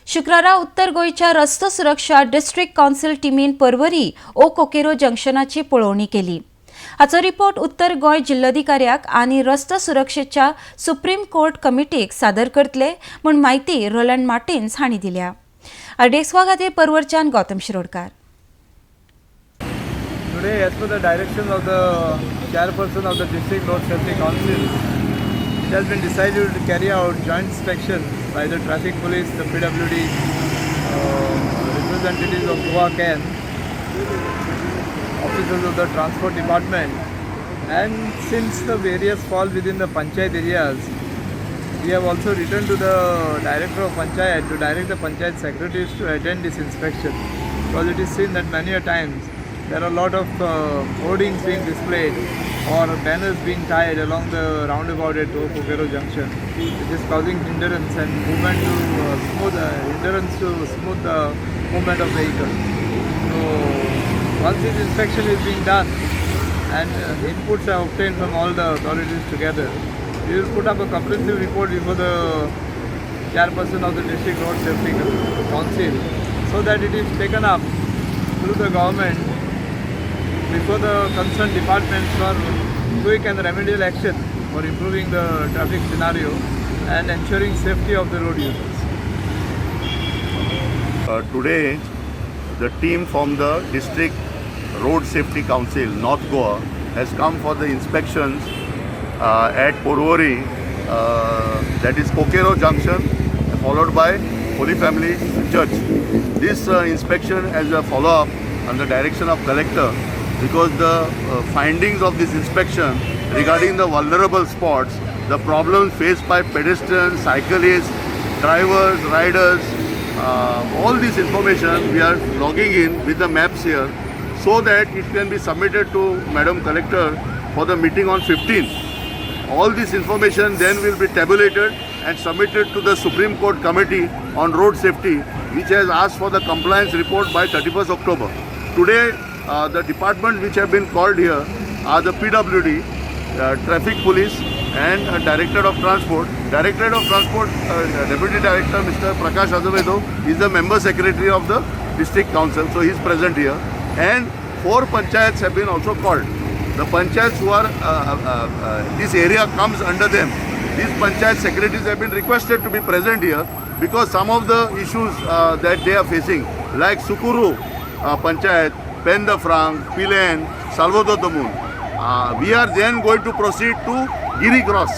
शुक्रारा उत्तर गोंयच्या रस्तो सुरक्षा डिस्ट्रिक्ट काउन्सिल टीमीन परवरी ओ कोकेरो जंक्शनाची पळोवणी केली. हाचो रिपोर्ट उत्तर गोंय जिल्लोधिकाऱ्याक आनी रस्तो सुरक्षेच्या सुप्रीम कोर्ट कमिटीक सादर करतले म्हूण माहिती रोलंड मार्टिन्स हांणी दिल्या. डेस्का खातीर परवरच्यान Gautam Shirodkar. Today, as per the direction of the chairperson of the District Road Safety Council, it has been decided to carry out joint inspection by the Traffic Police, the PWD, representatives of Goa CAN, officers of the Transport Department, and since the various fall within the Panchayat areas, we have also written to the Director of Panchayat to direct the Panchayat secretaries to attend this inspection, because it is seen that many a times there are a lot of hoardings being displayed or banners being tied along the roundabout at Kokero Junction, which is causing hindrance and movement to smooth the movement of vehicles. So once this inspection is being done and inputs are obtained from all the authorities together, we will put up a comprehensive report before the chairperson of the District Road Safety Council, so that it is taken up through the government before the concerned departments for quick and remedial action for improving the traffic scenario and ensuring safety of the road users. Today, the team from the District Road Safety Council, North Goa, has come for the inspections at Porvori, that is Kokero Junction, followed by Holy Family Church. This inspection is a follow-up on the direction of Collector, because the findings of this inspection regarding the vulnerable spots, the problems faced by pedestrians, cyclists, drivers, riders, all this information we are logging in with the maps here, so that it can be submitted to Madam Collector for the meeting on 15th. All this information then will be tabulated and submitted to the Supreme Court Committee on Road Safety, which has asked for the compliance report by 31st October. Today, the departments which have been called here are the PWD, Traffic Police, and Directorate of Transport. Directorate of Transport Deputy Director Mr. Prakash Azavedo is the Member Secretary of the District Council, so he is present here. And 4 panchayats have been also called. The panchayats who are this area comes under them. These panchayat secretaries have been requested to be present here, because some of the issues that they are facing, like Sukuru Panchayat, Pen the Frank, Pilen, Salvador the Moon. We are then going to proceed to Giri Cross.